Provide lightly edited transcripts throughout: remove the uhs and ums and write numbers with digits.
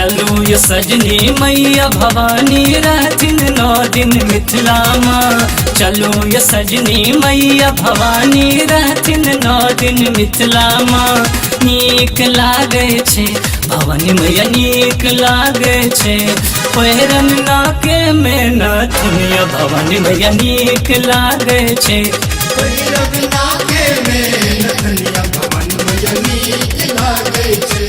चलू ये सजनी मैया भवानी रहथिन 9 दिन मिथिला में। चलू ये सजनी मैया भवानी रहथिन 9 दिन मिथिला में। नीक लागे छे भवानी मैया नीक लागे छे, पैरन नाके में नथुनिया भवानी मैया नीक लागे छे। पैरन नाके में नथुनिया भवानी मैया नीक लागे छे।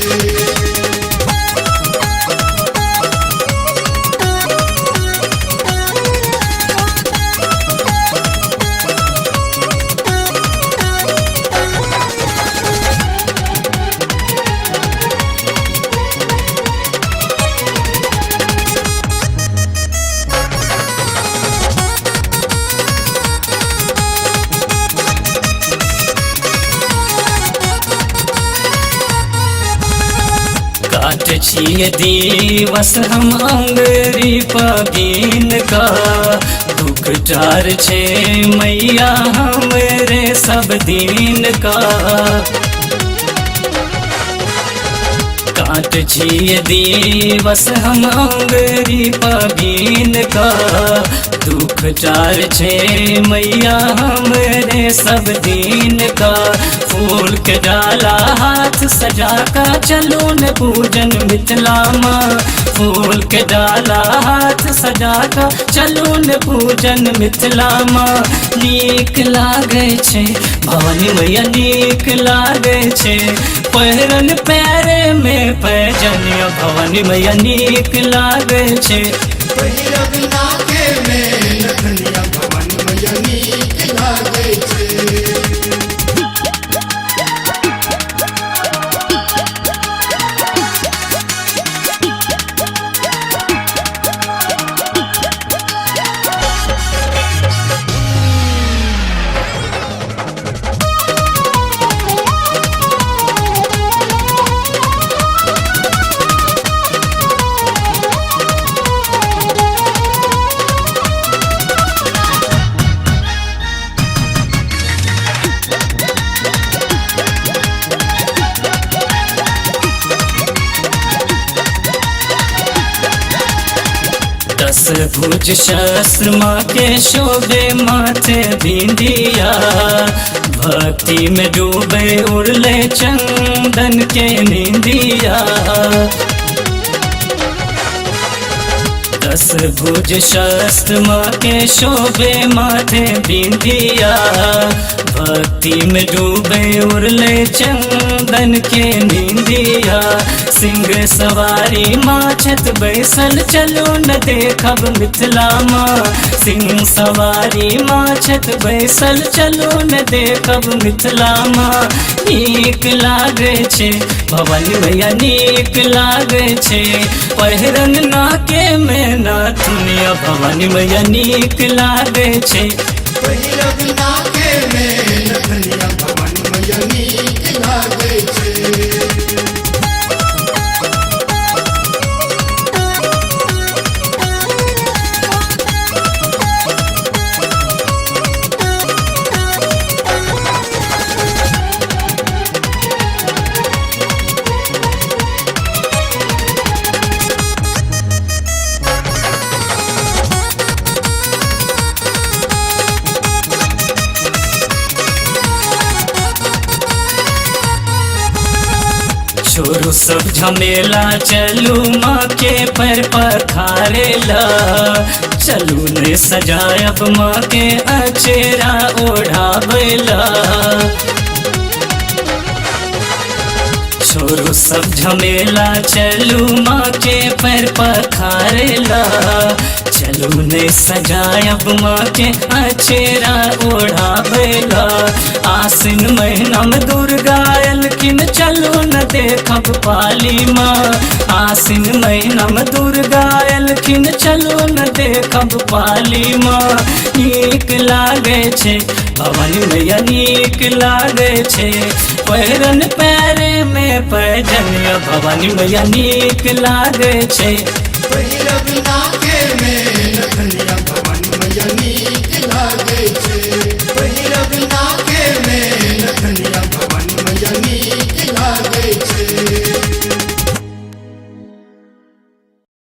काट छिए दिवस हम अंगरी पगीन का, दुख टार छे मैया हमरे सब दिन का। काट छिए दिवस हम अंगरी पगीन का, दुख टार छे मैया हमरे सब दिन का। फूल के डाला हाथ सजा का चलो न पूजन मिथिला माँ। फूल के डाला हाथ सजा का चलो न पूजन मिथिला माँ। नीक लागे छे भवानी मैया नीक लागे छे, पैरन पैरे में पैजनिया भवानी मैया नीक लागे छे। पैरन नाके में नथुनिया भवानी मैया नीक लागे छे। भुज शस्त्र माँ के शोभे माथे बिंदिया, भक्ति में डूबे उड़ले चंदन के निंदिया। 10 भुज शस्त्र माँ के शोभे माथे बिंदिया, भक्ति में डूबे उड़ले चंदन के निंदिया। सिंह सवारी माँ छत बैसल चलो न देखब मिथिला माँ। सिंह सवारी माँ छत बैसल चलो न देखब मिथिला माँ। नीक लागे छे भवानी मैया नीक लागे छे, पैरन नाके में नथुनिया भवानी मैया नीक लागे छे। पैरन नाके में नथुनिया भवानी मैया नीक लागे छे। छोरू सब झमेला चलू माँ के पर पखारेला। चलू ने सजायब माँ के अचेरा ओढ़ावेला। छोरू सब झमेला चलू माँ के पर पखारेला। चलू ने सजायब माँ के अचेरा ओढ़ावेला। आसिन महीना में दुर्गा एलखिन चलो न देखब पाली माँ। आसिन महीना में दुर्गा एलखिन चलो न देखब पाली माँ। नीक लागे छे भवानी मैया नीक लागे छे, पैरन पैरे में पैजनिया भवानी मैया नीक लागे छे। पैरन नाके में नथुनिया